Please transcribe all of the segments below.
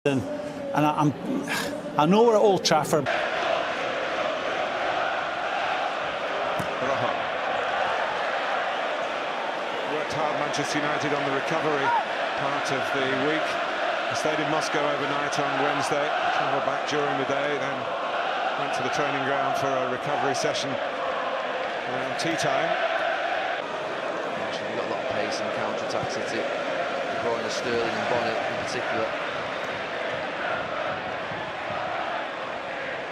And I know we're at Old Trafford. Rojo. Worked hard, Manchester United, on the recovery part of the week. They stayed in Moscow overnight on Wednesday, travelled back during the day, then went to the training ground for a recovery session around tea time. They've got a lot of pace and counter-attacks at it. De Bruyne, Sterling and Bonnet in particular.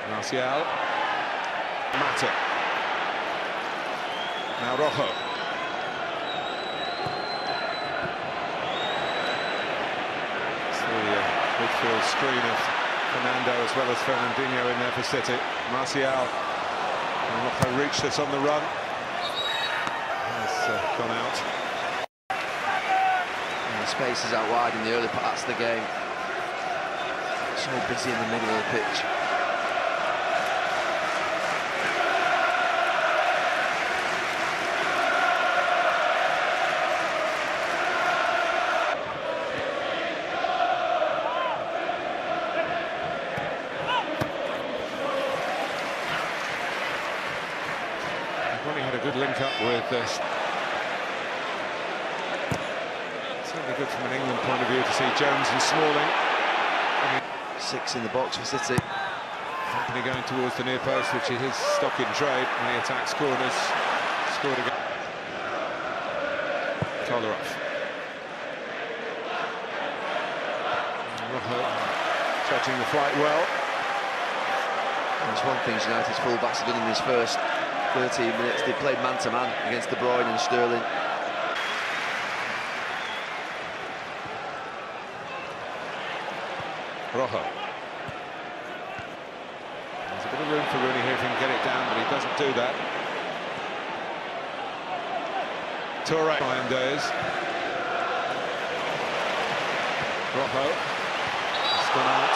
Martial. Mata. Now Rojo. It's the midfield screen of Fernando as well as Fernandinho in there for City. Martial. And Rojo reached this on the run. Has gone out. And the space is out wide in the early parts of the game. So busy in the middle of the pitch. He had a good link up with this. Certainly good from an England point of view to see Jones and Smalling. 6 in the box for City. Company going towards the near post, which is his stock in trade when he attacks corners. Scored again. Kolarov. Rojo judging the flight well. There's one thing United's full-backs have done in this first 13 minutes. They played man-to-man against De Bruyne and Sterling. Rojo. There's a bit of room for Rooney here if he can get it down, but he doesn't do that. Toure. Fine days. Rojo. It's gone out.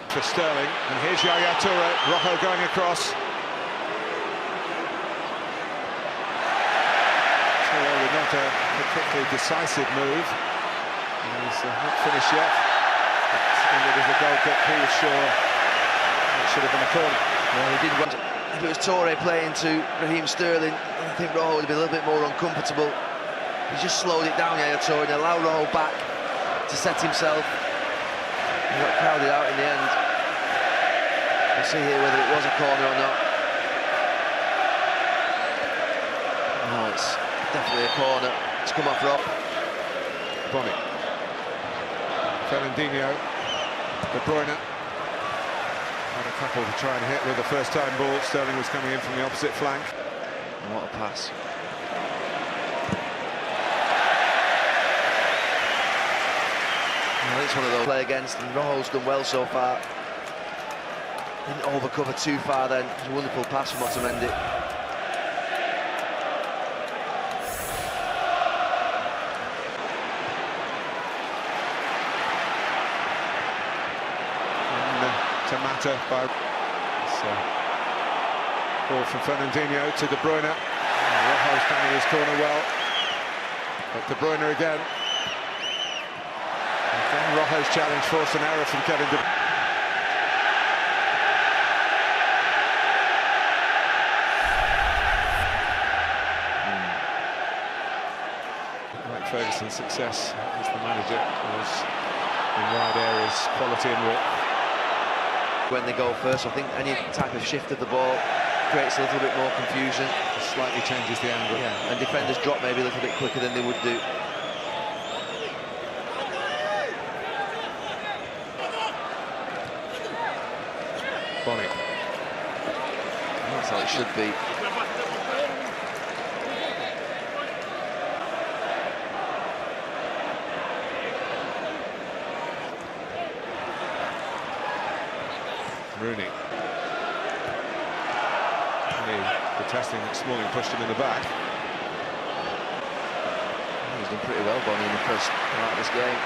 For Sterling, and here's Yaya Toure. Rojo going across. Toure with not a particularly decisive move. He's not finished yet. But it was a goal kick. He was sure it should have been a corner. Well, he did want to, if it was Toure playing to Raheem Sterling, I think Rojo would have been a little bit more uncomfortable. He just slowed it down, Yaya Toure, and allowed Rojo back to set himself. He got crowded out in the end. We'll see here whether it was a corner or not. No, it's definitely a corner. It's come off Rob. Bonnet. Fernandinho. De Bruyne. Had a couple to try and hit with the first-time ball. Sterling was coming in from the opposite flank. And what a pass. It's one of those play against, and Rojo's done well so far. Didn't overcover too far then. It was a wonderful pass from Otamendi. And to Mata by ball from Fernandinho to De Bruyne. Rojo's standing his corner well. But De Bruyne again. Rojo's challenge forced an error from Kevin De Bruyne. Like Ferguson's success as the manager was in wide areas, quality and width. When they go first, I think any type of shift of the ball creates a little bit more confusion. Just slightly changes the angle. Yeah, and defenders drop maybe a little bit quicker than they would do. Bonnet. That's how it should be. Rooney. Protesting that Smalling pushed him in the back. He's done pretty well, Bonnie, in the first part of this game.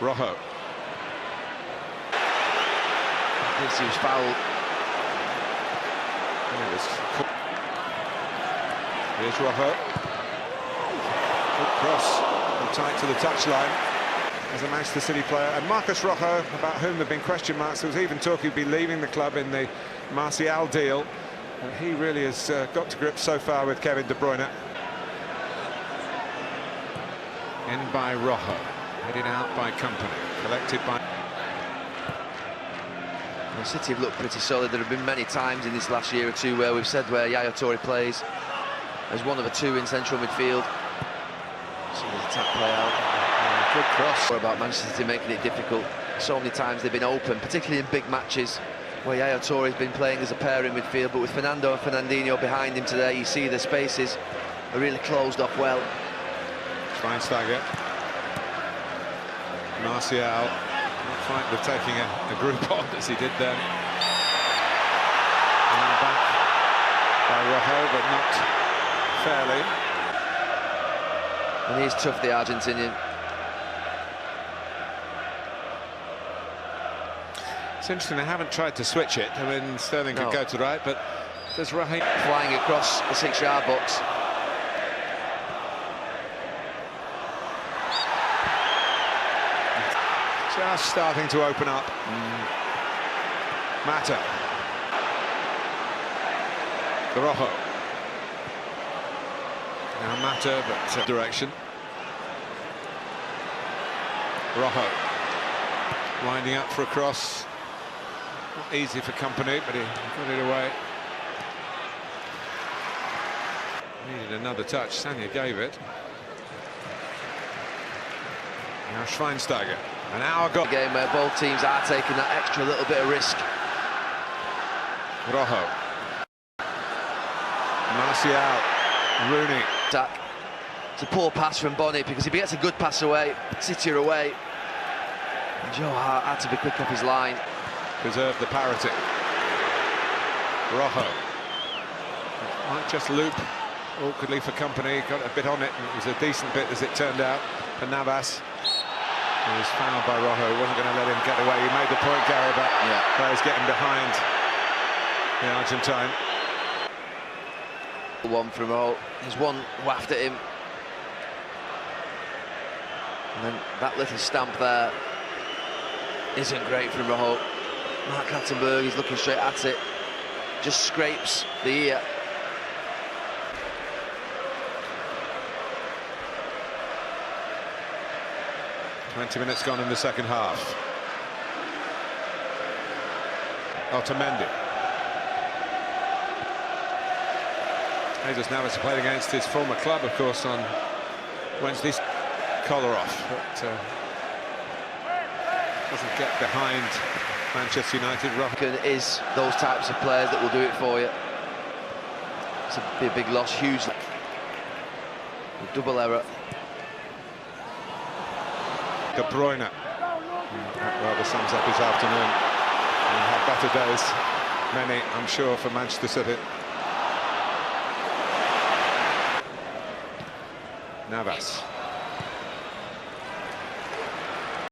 Rojo. He was fouled Here's Rojo. Good cross and tight to the touchline as a Manchester City player. And Marcus Rojo, about whom there have been question marks, there was even talk he'd be leaving the club in the Martial deal. And he really has got to grips so far with Kevin De Bruyne. In by Rojo, headed out by Company, collected by... Well, City have looked pretty solid. There have been many times in this last year or two where we've said where Yaya Toure plays as one of a two in central midfield. So the attack play out. Good cross. Or about Manchester City making it difficult. So many times they've been open, particularly in big matches where Yaya Toure has been playing as a pair in midfield, but with Fernando and Fernandinho behind him today, you see the spaces are really closed off well. Schweinsteiger. Martial, not quite with taking a group on as he did then. And back by Rojo, but not fairly. And he's tough, the Argentinian. It's interesting, they haven't tried to switch it. I mean, Sterling could go to the right, but there's Raheem flying across the 6-yard box. Just starting to open up. Mata. Rojo. Now Mata, but direction. Rojo. Winding up for a cross. Not easy for Company, but he got it away. Needed another touch. Sanya gave it. Now Schweinsteiger. An hour gone. A game where both teams are taking that extra little bit of risk. Rojo. Martial. Rooney. Attack. It's a poor pass from Bonnet, because if he gets a good pass away, City are away. And Joe Hart had to be quick off his line. Preserve the parity. Rojo. Might just loop awkwardly for Company. Got a bit on it, and it was a decent bit as it turned out for Navas. He was fouled by Rojo. He wasn't going to let him get away. He made the point, Gary, about players getting behind the Argentine. One from Rojo. There's one waft at him. And then that little stamp there isn't great from Rojo. Mark Clattenburg is looking straight at it. Just scrapes the ear. "20 minutes gone in the second half." Otamendi. Jesus Navas played against his former club, of course, on Wednesday's collar off, but doesn't get behind Manchester United. Is those types of players that will do it for you. It's a big loss, huge. Double error. De Bruyne. That rather sums up his afternoon. And had better days, many, I'm sure, for Manchester City. Navas.